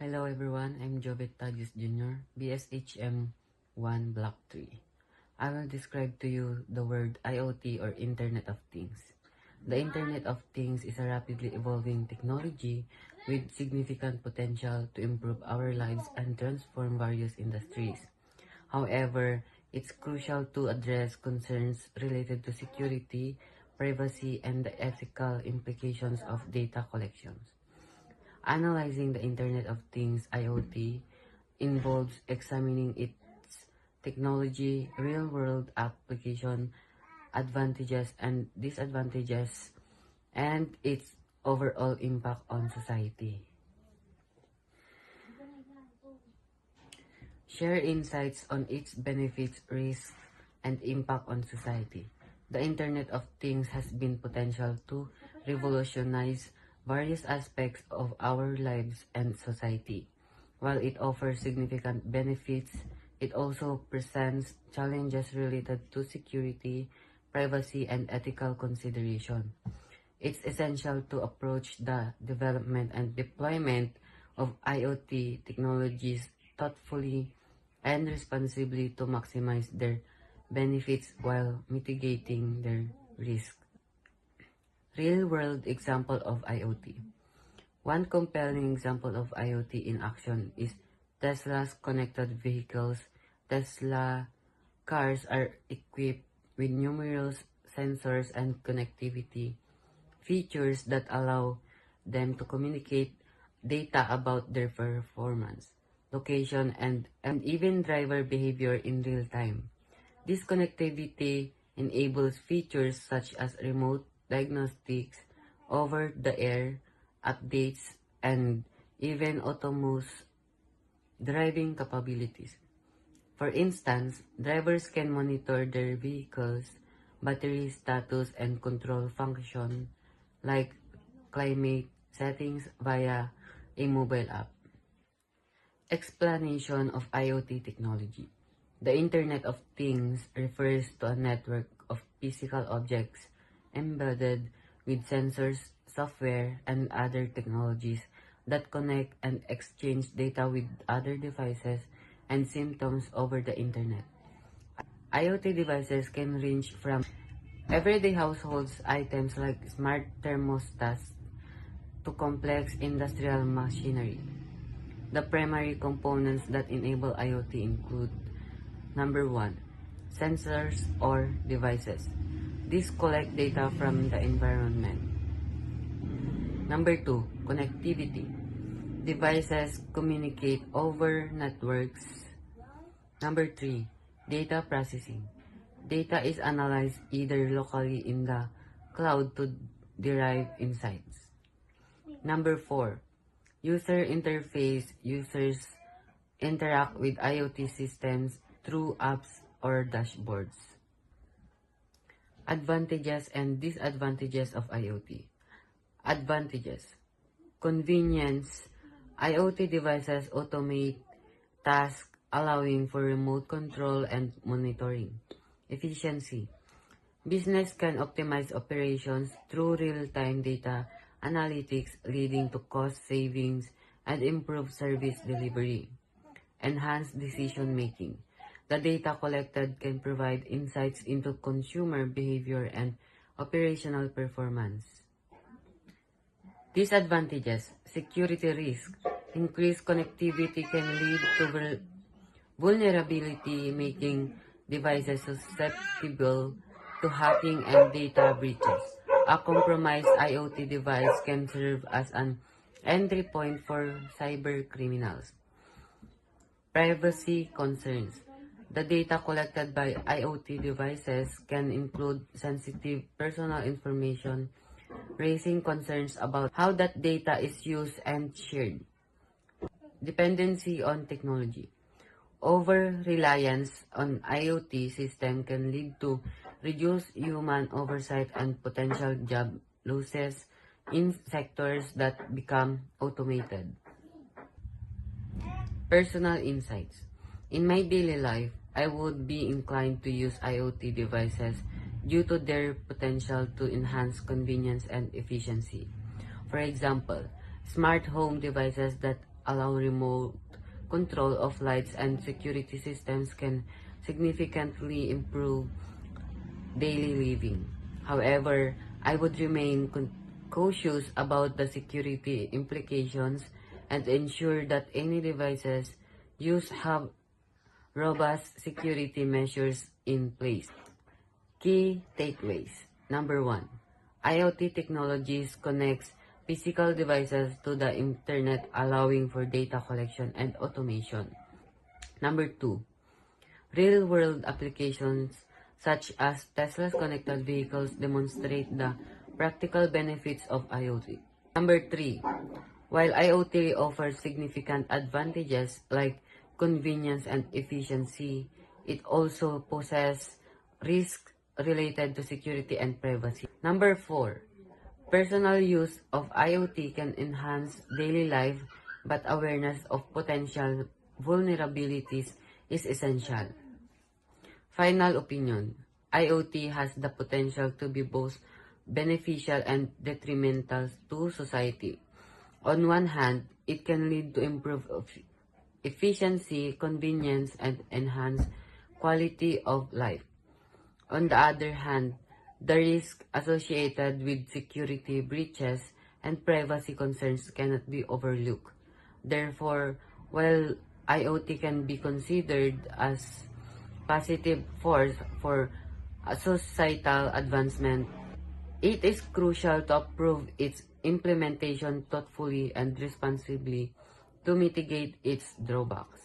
Hello everyone, I'm Jovet Tagius Jr., BSHM 1 Block 3. I will describe to you the word IoT or Internet of Things. The Internet of Things is a rapidly evolving technology with significant potential to improve our lives and transform various industries. However, it's crucial to address concerns related to security, privacy, and the ethical implications of data collections. Analyzing the Internet of Things (IoT) involves examining its technology, real-world application, advantages and disadvantages, and its overall impact on society. Share insights on its benefits, risks, and impact on society. The Internet of Things has been potential to revolutionize various aspects of our lives and society. While it offers significant benefits, it also presents challenges related to security, privacy, and ethical consideration. It's essential to approach the development and deployment of IoT technologies thoughtfully and responsibly to maximize their benefits while mitigating their risks. Real-world example of IoT. One compelling example of IoT in action is Tesla's connected vehicles. Tesla cars are equipped with numerous sensors and connectivity features that allow them to communicate data about their performance, location, and even driver behavior in real time. This connectivity enables features such as remote diagnostics, over-the-air updates, and even autonomous driving capabilities. For instance, drivers can monitor their vehicle's battery status and control function like climate settings via a mobile app. Explanation of IoT technology. The Internet of Things refers to a network of physical objects embedded with sensors, software, and other technologies that connect and exchange data with other devices and systems over the Internet. IoT devices can range from everyday household items like smart thermostats to complex industrial machinery. The primary components that enable IoT include: number 1, sensors or devices. These collect data from the environment. Number 2, connectivity. Devices communicate over networks. Number 3, data processing. Data is analyzed either locally in the cloud to derive insights. Number 4, user interface. Users interact with IoT systems through apps or dashboards. Advantages and disadvantages of IoT. Advantages. Convenience. IoT devices automate tasks, allowing for remote control and monitoring. Efficiency. Business can optimize operations through real-time data analytics, leading to cost savings and improved service delivery. Enhanced decision-making. The data collected can provide insights into consumer behavior and operational performance. Disadvantages. Security risk. Increased connectivity can lead to vulnerability, making devices susceptible to hacking and data breaches. A compromised IoT device can serve as an entry point for cyber criminals. Privacy concerns. The data collected by IoT devices can include sensitive personal information, raising concerns about how that data is used and shared. Dependency on technology. Over-reliance on IoT system can lead to reduced human oversight and potential job losses in sectors that become automated. Personal insights. In my daily life, I would be inclined to use IoT devices due to their potential to enhance convenience and efficiency. For example, smart home devices that allow remote control of lights and security systems can significantly improve daily living. However, I would remain cautious about the security implications and ensure that any devices used have robust security measures in place. Key takeaways. Number 1. IoT technologies connects physical devices to the internet, allowing for data collection and automation. Number 2. Real-world applications such as Tesla's connected vehicles demonstrate the practical benefits of IoT. Number 3. While IoT offers significant advantages like convenience and efficiency, it also poses risks related to security and privacy. Number 4. Personal use of IoT can enhance daily life, but awareness of potential vulnerabilities is essential. Final opinion. IoT has the potential to be both beneficial and detrimental to society. On one hand, it can lead to improved efficiency, convenience, and enhanced quality of life. On the other hand, the risks associated with security breaches and privacy concerns cannot be overlooked. Therefore, while IoT can be considered as positive force for societal advancement, it is crucial to approve its implementation thoughtfully and responsibly to mitigate its drawbacks.